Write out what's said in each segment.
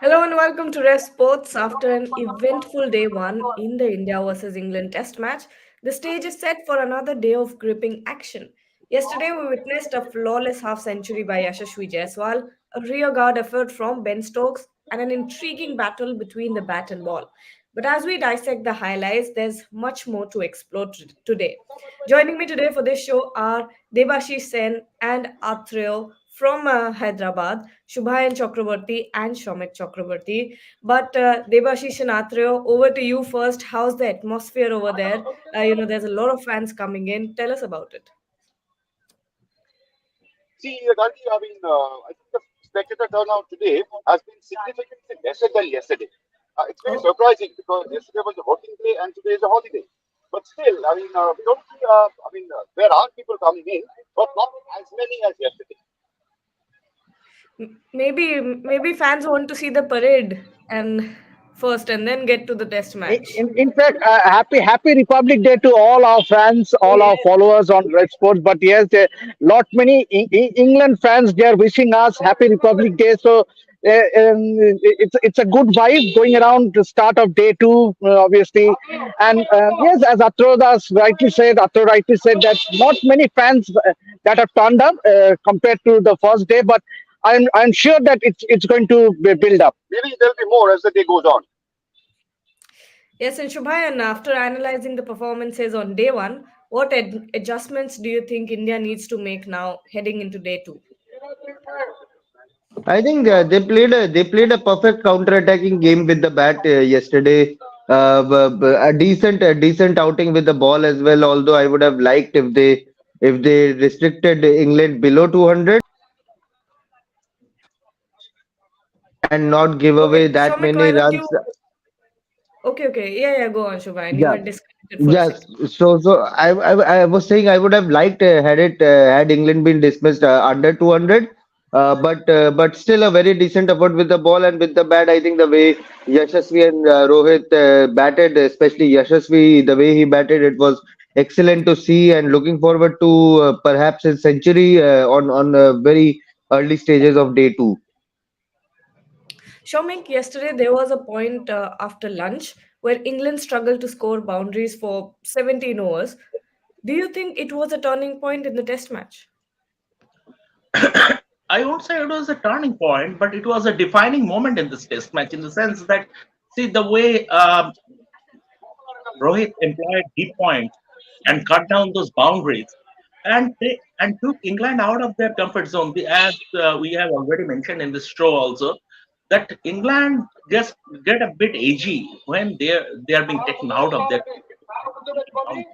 Hello and welcome to Rest Sports. After an eventful day one in the India versus England Test match, the stage is set for another day of gripping action. Yesterday, we witnessed a flawless half century by Yashasvi Jaiswal, a rearguard effort from Ben Stokes, and an intriguing battle between the bat and ball. But as we dissect the highlights, there's much more to explore today. Joining me today for this show are Debashish Sen and Atreo from Hyderabad, Shubhayan Chakraborty and Shomit Chakraborty. But Debashish and Atreo, over to you first. How's the atmosphere over there? There's a lot of fans coming in. Tell us about it. See, Gandhi, I think the spectator turnout today has been significantly lesser than yesterday. It's very Oh. surprising because yesterday was a working day and today is a holiday. But still, we don't see, there are people coming in, but not as many as yesterday. Maybe fans want to see the parade and first and then get to the test match. In fact, happy Republic Day to all our fans, Oh all our yes. followers on Red Sports. But yes, lot many England fans they are wishing us Happy Republic Day. So it's a good vibe going around the start of day two, obviously. And yes, as Atro rightly said that not many fans that have turned up compared to the first day, but I'm sure that it's going to build up. Maybe there'll be more as the day goes on. Yes, and Shubhayan, after analyzing the performances on day one, what adjustments do you think India needs to make now heading into day two? I think they played a perfect counter-attacking game with the bat yesterday. A decent outing with the ball as well. Although I would have liked if they restricted England below 200 and not give Okay, away that Shomit, many why don't runs. you? Okay. Yeah, go on, Shubhayan. You were Yes, disconnected for a yes. second. So I was saying I would have liked had England been dismissed under 200, but still a very decent effort with the ball and with the bat. I think the way Yashasvi and Rohit batted, especially Yashasvi, the way he batted, it was excellent to see. And looking forward to perhaps a century on very early stages of day two. Shomik, yesterday there was a point after lunch where England struggled to score boundaries for 17 overs. Do you think it was a turning point in the test match? I won't say it was a turning point, but it was a defining moment in this test match in the sense that, see, the way Rohit employed deep points and cut down those boundaries and took England out of their comfort zone. As we have already mentioned in this show also, that England just get a bit edgy when they are being taken out of their boundaries.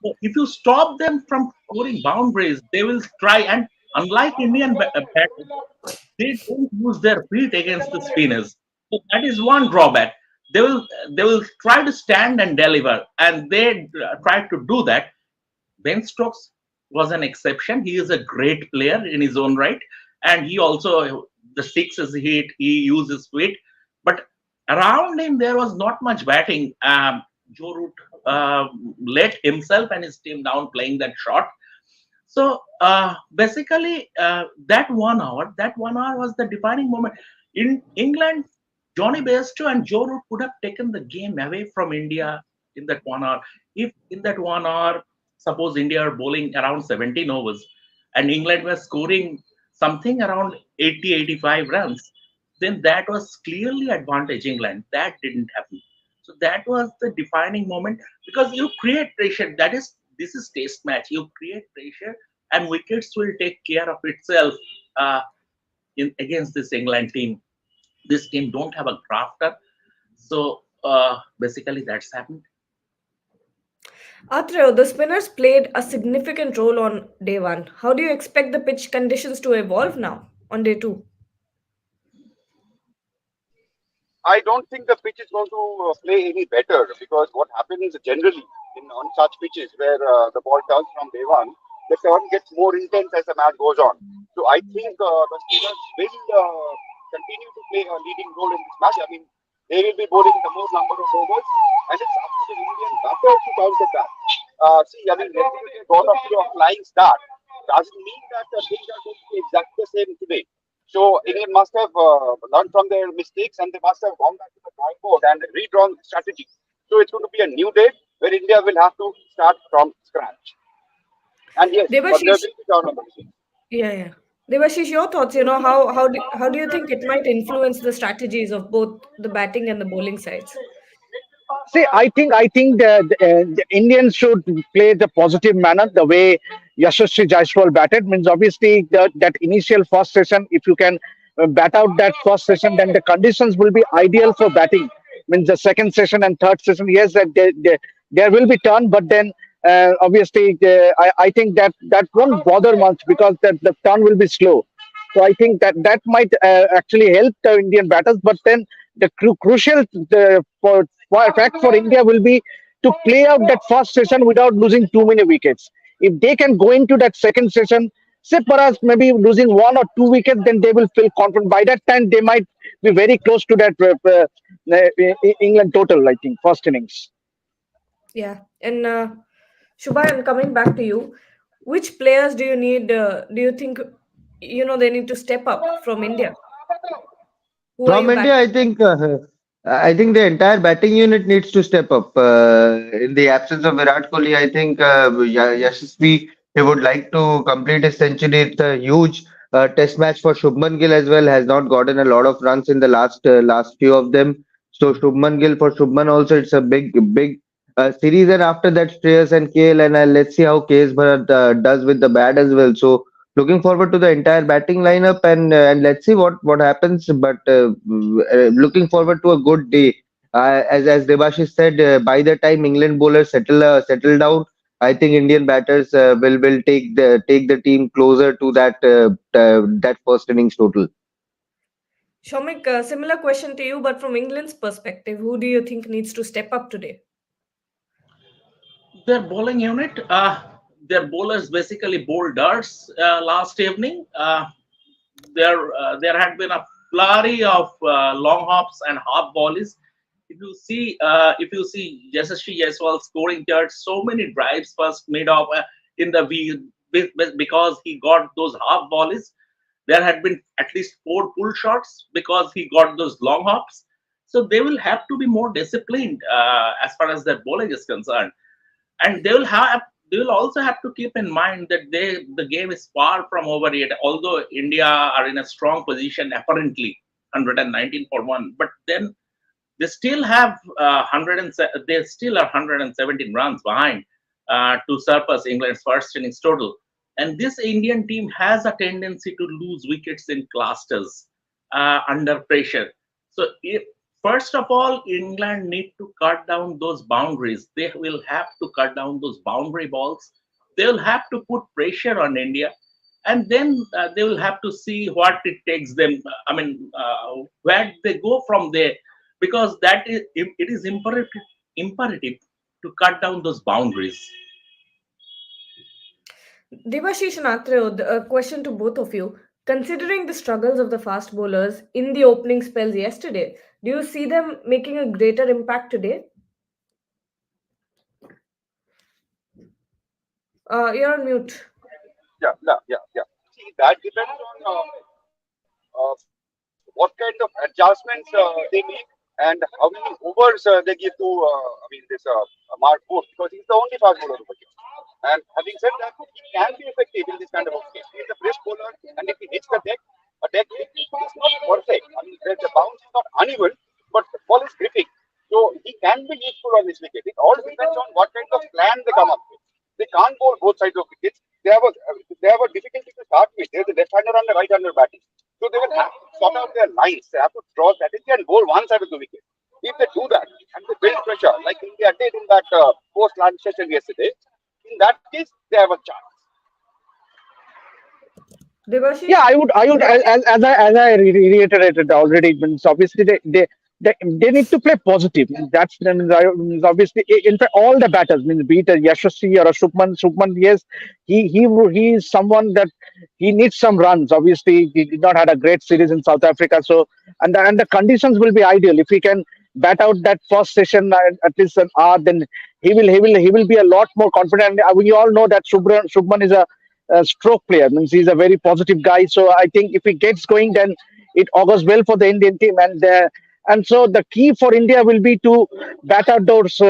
So if you stop them from scoring boundaries, they will try. And unlike Indian batters, they don't use their feet against the spinners. So that is one drawback. They will try to stand and deliver, and they try to do that. Ben Stokes was an exception. He is a great player in his own right, and he also the sixes he hit. He uses feet, but around him there was not much batting. Joe Root let himself and his team down playing that shot. So basically, that 1 hour was the defining moment. In England, Johnny Bairstow and Joe Root could have taken the game away from India in that 1 hour. If in that 1 hour, suppose India are bowling around 17 overs and England was scoring something around 80, 85 runs, then that was clearly advantage England. That didn't happen. So that was the defining moment because you create pressure. This is test match. You create pressure and wickets will take care of itself uh, in against this England team. This team don't have a crafter, so basically that's happened. Atreo, the spinners played a significant role on day one. How do you expect the pitch conditions to evolve now on day two? I don't think the pitch is going to play any better because what happens generally in on such pitches where the ball turns from day one, the turn gets more intense as the match goes on. So I think the spinners will continue to play a leading role in this match. I mean, they will be bowling the more number of overs, and it's up to the Indian batter to counter that. Yesterday they got off to a flying start. Doesn't mean that things are going to be exactly the same today. So England must have learned from their mistakes and they must have gone back to the drawing board and redrawn strategy. So it's going to be a new day where India will have to start from scratch. And yes, but there will Devashish, be tournaments. yeah, yeah. Devashish, your thoughts, how do you think it might influence the strategies of both the batting and the bowling sides? See, I think the Indians should play the positive manner the way Yashasvi Jaiswal batted. Means obviously that initial first session, if you can bat out that first session, then the conditions will be ideal for batting. Means the second session and third session, yes, that there will be turn, but then obviously I think that won't bother much because the turn will be slow. So I think that might actually help the Indian batters. But then the crucial fact for India will be to play out that first session without losing too many wickets. If they can go into that second session, say perhaps maybe losing 1 or 2 wickets, then they will feel confident. By that time, they might be very close to that England total. I think first innings. Yeah. And Shubha, I'm coming back to you. Which players do you need? Do you think they need to step up from India? Who are From you India, backing? I think the entire batting unit needs to step up. In the absence of Virat Kohli, I think Yashasvi he would like to complete his century. It's a huge test match for Shubman Gill as well. Has not gotten a lot of runs in the last few of them. So Shubman Gill for Shubman also it's a big series. And after that, Shreyas and KL and let's see how KS Bharat does with the bat as well. So looking forward to the entire batting lineup and let's see what happens. But looking forward to a good day. As Debashish said, by the time England bowlers settle down, I think Indian batters will take the team closer to that first innings total. Shomik, similar question to you, but from England's perspective, who do you think needs to step up today? Their bowling unit, their bowlers basically bowled darts last evening. There had been a flurry of long hops and half volleys. If you see Yashasvi Jaiswal scoring darts, so many drives first made off in the because he got those half volleys. There had been at least four pull shots because he got those long hops. So they will have to be more disciplined as far as their bowling is concerned, and they will also have to keep in mind that the game is far from over yet. Although India are in a strong position apparently, 119 for one, but then they still have they still are 117 runs behind to surpass England's first innings total. And this Indian team has a tendency to lose wickets in clusters under pressure. So if first of all, England need to cut down those boundaries. They will have to cut down those boundary balls. They will have to put pressure on India, and then they will have to see what it takes them. I mean, where they go from there, because it is imperative to cut down those boundaries. Devashish and Atreo, a question to both of you. Considering the struggles of the fast bowlers in the opening spells yesterday, do you see them making a greater impact today? You're on mute. Yeah, yeah, yeah, yeah. See, that depends on what kind of adjustments they make and how many overs they give to, this Mark Wood, because he's the only fast bowler over here. And having said that, he can be effective in this kind of openings. He's a fresh bowler, and if he hits the deck, a deck hit is not perfect. The bounce is not uneven, but the ball is gripping. So he can be useful on this wicket. It all depends on what kind of plan they come up with. They can't bowl both sides of wickets. They have a difficulty to start with. There's a left-hander and a right-hander batting. So they will have to sort out their lines. They have to draw strategy and bowl one side of the wicket. If they do that and they build pressure, like India did in that post-lunch session yesterday, in that case, they have a chance. Yeah, Devashish? I would, as I reiterated already. Means obviously they need to play positive. That's means obviously in fact all the batters means be it a Yashasvi or a Shubman. Yes, he is someone that he needs some runs. Obviously, he did not had a great series in South Africa. So and the conditions will be ideal if he can bat out that first session at least an hour. Then he will be a lot more confident. We all know that Shubman is a stroke player. Means he's a very positive guy. So I think if he gets going, then it augurs well for the Indian team. And so the key for India will be to bat out those.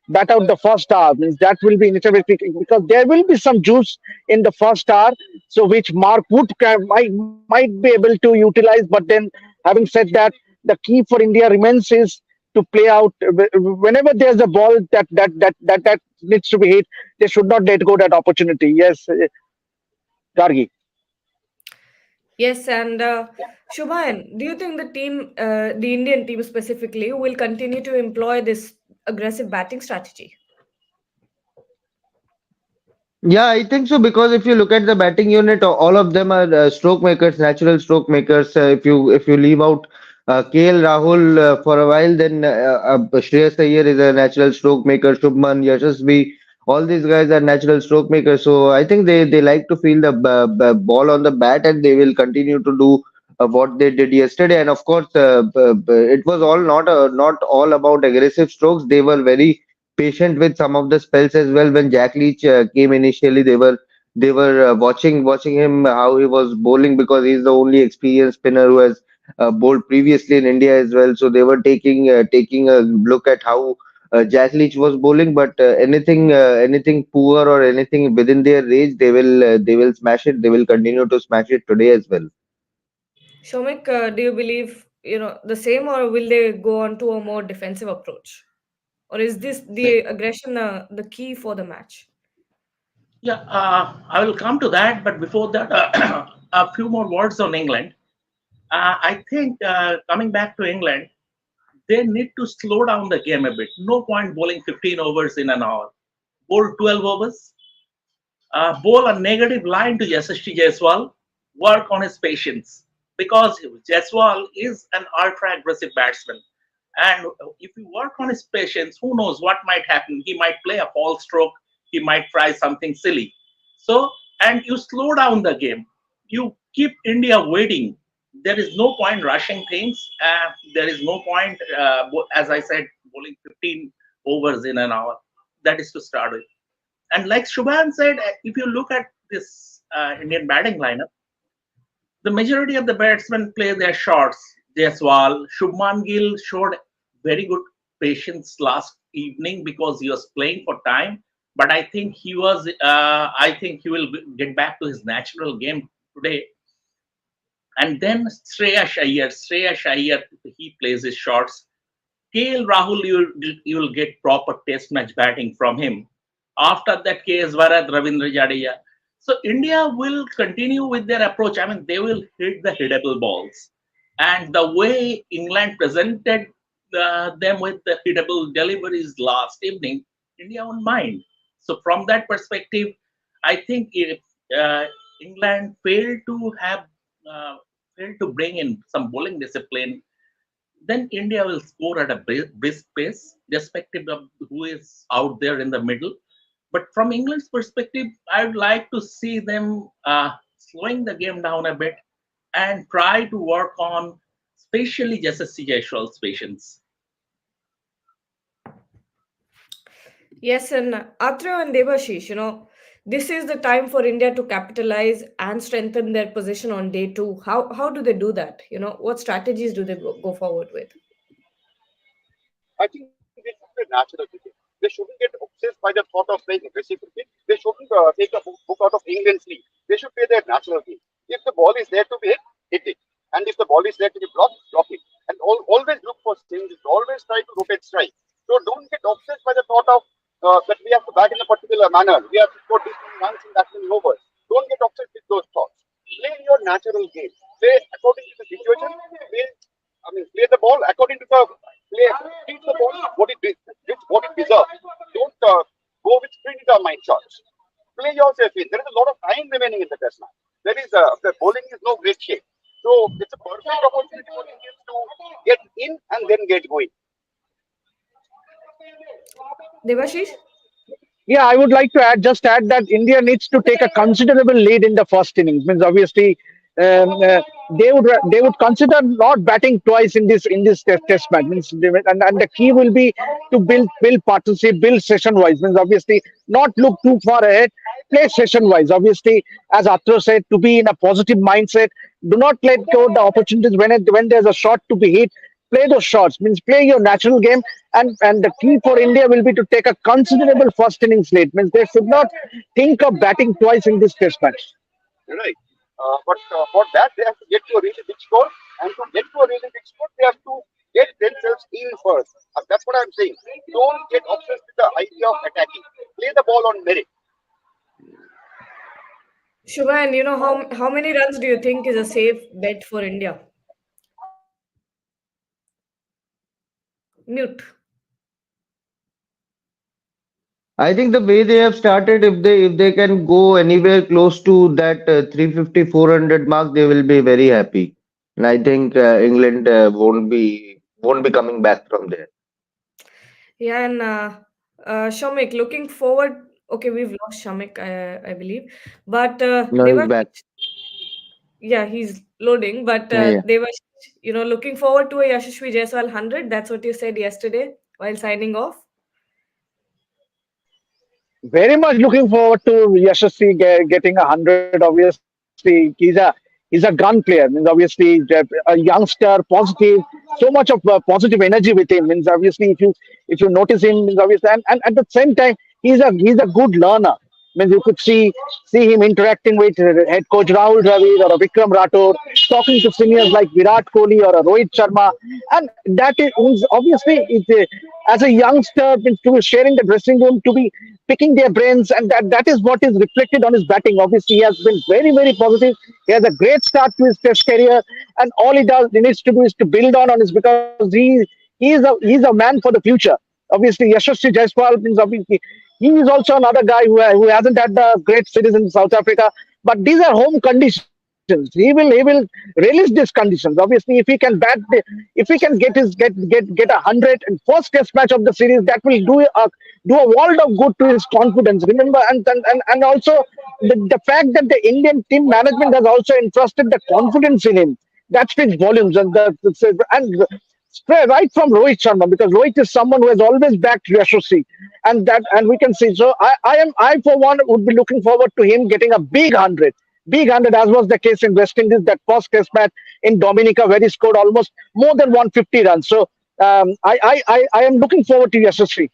Bat out the first hour means that will be initially because there will be some juice in the first hour, so which Mark would might be able to utilize. But then, having said that, the key for India remains is to play out whenever there's a ball that needs to be hit. They should not let go that opportunity. Yes, Gargi. Yes, and Shubhayan, do you think the Indian team specifically, will continue to employ this aggressive batting strategy? Yeah, I think so because if you look at the batting unit, all of them are stroke makers, natural stroke makers. If you leave out KL Rahul for a while, then Shreyas Iyer is a natural stroke maker. Shubman, Yashasvi, all these guys are natural stroke makers. So I think they like to feel the ball on the bat, and they will continue to do what they did yesterday. And of course, it was all not all about aggressive strokes. They were very patient with some of the spells as well. When Jack Leach came initially, they were watching him how he was bowling because he's the only experienced spinner who has bowled previously in India as well. So they were taking a look at how Jack Leach was bowling, but anything poor or anything within their range, they will smash it. They will continue to smash it today as well. Shomik, do you believe the same, or will they go on to a more defensive approach, or is this the aggression the key for the match? Yeah, I will come to that, but before that, a few more words on England. I think coming back to England, they need to slow down the game a bit. No point bowling 15 overs in an hour. Bowl 12 overs, bowl a negative line to Yashasvi Jaiswal, work on his patience because Jaiswal is an ultra aggressive batsman. And if you work on his patience, who knows what might happen? He might play a false stroke, he might try something silly. So, and you slow down the game, you keep India waiting. There is no point rushing things. There is no point, as I said, bowling 15 overs in an hour. That is to start with. And like Shubhan said, if you look at this Indian batting lineup, the majority of the batsmen play their shots. Jaiswal, Shubman Gill showed very good patience last evening because he was playing for time. But I think he was. I think he will get back to his natural game today. And then Shreyas Iyer, he plays his shots. KL Rahul, you will get proper test match batting from him. After that, KS Varad, Ravindra Jadeja. So India will continue with their approach. I mean, they will hit the hittable balls. And the way England presented them with the hittable deliveries last evening, India won't mind. So from that perspective, I think if England uh, failed to bring in some bowling discipline, then India will score at a brisk pace, irrespective of who is out there in the middle. But from England's perspective, I would like to see them slowing the game down a bit and try to work on, especially Yashasvi Jaiswal's patience. Yes, and Atra and Devashish, this is the time for India to capitalize and strengthen their position on day two. How do they do that? What strategies do they go forward with? I think this is a natural cricket. They shouldn't get obsessed by the thought of playing aggressive cricket. They shouldn't take a book out of England's league. They should play their natural game. If the ball is there to be hit it. And if the ball is there to be blocked, block it. And always look for changes. Always try to rotate strike. So don't get obsessed by the thought of that we have to bat in a particular manner. We have to score this many runs in that many overs. Don't get obsessed with those thoughts. Play your natural game. Play according to the situation. Play the ball according to the play. Treat the ball what it deserves. Don't go with predetermined shots. Play yourself in. There is a lot of time remaining in the test match. The bowling is no great shape. So it's a perfect opportunity for Indians to get in and then get going. Devashish? Yeah, I would like to add that India needs to take a considerable lead in the first innings. Means obviously they would consider not batting twice in this test match. Means and the key will be to build partnership, build session wise. Means obviously not look too far ahead play session wise. Obviously, as Atro said, to be in a positive mindset. Do not let go the opportunities when there's a shot to be hit. Play those shots. Means play your natural game. And the key for India will be to take a considerable first innings lead. Means they should not think of batting twice in this test match. Right. But for that, they have to get to a really big score. And to get to a really big score, they have to get themselves in first. That's what I'm saying. Don't get obsessed with the idea of attacking. Play the ball on merit. Shubha, and how many runs do you think is a safe bet for India? Mute. I think the way they have started, if they can go anywhere close to that 350, 400 mark, they will be very happy. And I think England won't be coming back from there. Yeah, and Shamik, looking forward. Okay, we've lost Shamik, I believe, but No, he's back. Devash, yeah, he's loading. But Yeah, yeah. Devash, looking forward to a Yashasvi Jaiswal 100. That's what you said yesterday while signing off. Very much looking forward to Yashasvi getting 100. Obviously, he's a gun player. Means obviously a youngster, positive, so much of positive energy with him. Means obviously if you notice him, means obviously and at the same time he's a good learner. Means you could see him interacting with head coach Rahul Dravid or a Vikram Rathod, talking to seniors like Virat Kohli or a Rohit Sharma, and that is means obviously as a youngster means to be sharing the dressing room, to be picking their brains, and that is what is reflected on his batting. Obviously, he has been very positive. He has a great start to his Test career, and all he needs to do is to build on this because he's a man for the future. Obviously, Yashasvi Jaiswal means obviously he is also another guy who hasn't had the great series in South Africa. But these are home conditions. He will relish these conditions. Obviously, if he can get 100 and first Test match of the series, that will do a world of good to his confidence. Remember, and also the fact that the Indian team management has also entrusted the confidence in him, that speaks volumes. And right from Rohit Sharma, because Rohit is someone who has always backed Yashasvi, and we can see. So I for one would be looking forward to him getting a big 100, as was the case in West Indies, that first Test match in Dominica, where he scored almost more than 150 runs. So I am looking forward to Yashasvi.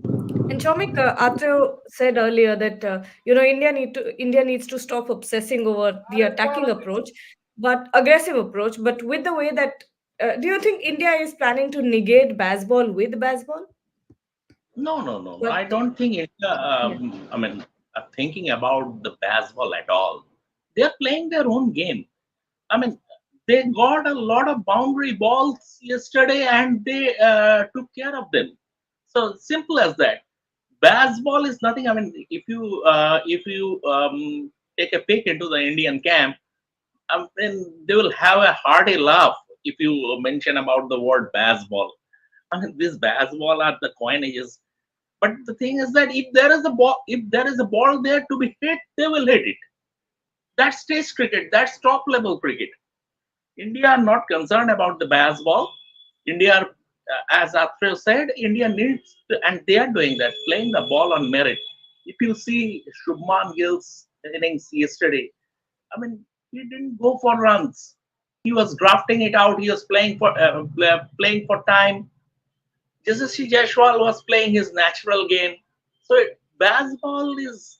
And Shomik, Atro said earlier that India needs to stop obsessing over the attacking approach, but aggressive approach. But with the way that, do you think India is planning to negate baseball with baseball? No, no, no, no. But I don't think India, yeah. are thinking about the baseball at all. They're playing their own game. I mean, they got a lot of boundary balls yesterday and they took care of them. So simple as that. Baseball is nothing. I mean, if you take a peek into the Indian camp, I mean, they will have a hearty laugh if you mention about the word baseball. I mean, this baseball are the coinages. But the thing is that if there is a ball there to be hit, they will hit it. That's Test cricket. That's top level cricket. India are not concerned about the baseball. India, as Athrev said, India needs, and they are doing that, playing the ball on merit. If you see Shubman Gill's innings yesterday, I mean, he didn't go for runs. He was drafting it out. He was playing for time. Jasasvi Jaishwal was playing his natural game. So baseball is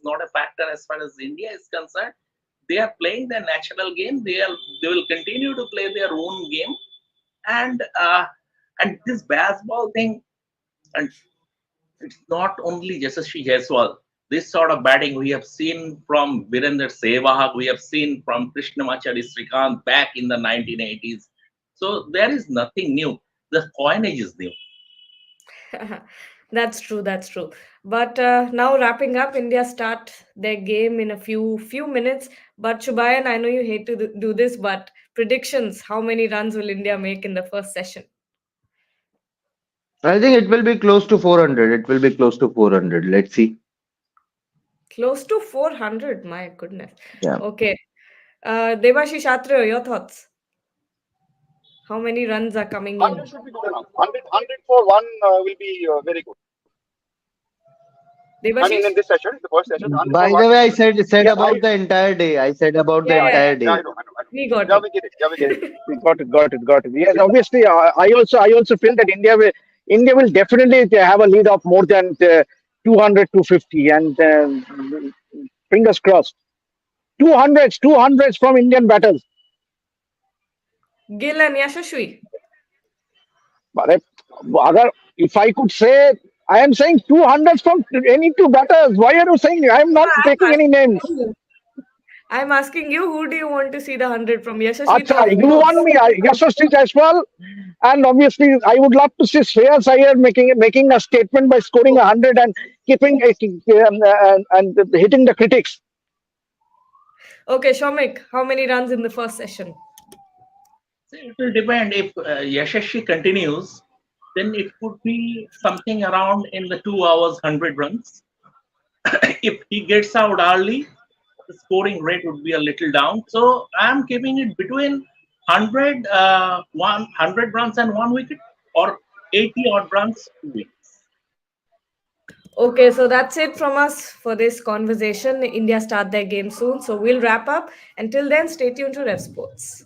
not a factor as far as India is concerned. They are playing their natural game. They will continue to play their own game, and this baseball thing, and it's not only Jasasvi Jaiswal. This sort of batting we have seen from Virender Sehwag, we have seen from Krishnamachari Srikanth back in the 1980s. So there is nothing new. The coinage is new. That's true. That's true. But now wrapping up, India start their game in a few minutes. But Shubayan, I know you hate to do this, but predictions: how many runs will India make in the first session? I think it will be close to 400. It will be close to 400. Let's see. Close to 400. My goodness. Yeah. Okay. Devashi Shatre, your thoughts? How many runs are coming 100 in? should be good enough. 100 for one will be very good. I mean, Devashish? in this session, the first session, 100 for By one. the way, I said Yeah, I about the entire day. I said about the Yeah, yeah, entire yeah, day. I know. we got Yeah, it. we get it. Yeah, we get Yes, it. we got it. Yes, obviously, I also feel that India will definitely have a lead of more than 200, 250, and fingers crossed. 200s from Indian batters. Gil and Yashashwi. But if I could say, I am saying 200s from any two batters. Why are you saying? I am No, not taking any names. I'm asking you, who do you want to see the 100 from? Yashashvi, Acha, to of you want course. me? Yashasvi as well. And obviously, I would love to see Shreyas Iyer making a statement by scoring 100 and keeping and hitting the critics. Okay, Shomik, how many runs in the first session? So it will depend. If Yashasvi continues, then it could be something around in the 2 hours, 100 runs. If he gets out early, the scoring rate would be a little down. So I'm keeping it between 100 runs and 1 wicket, or 80 odd runs, 2 wickets. Okay, so that's it from us for this conversation. India start their game soon, so we'll wrap up. Until then, stay tuned to Rev Sports.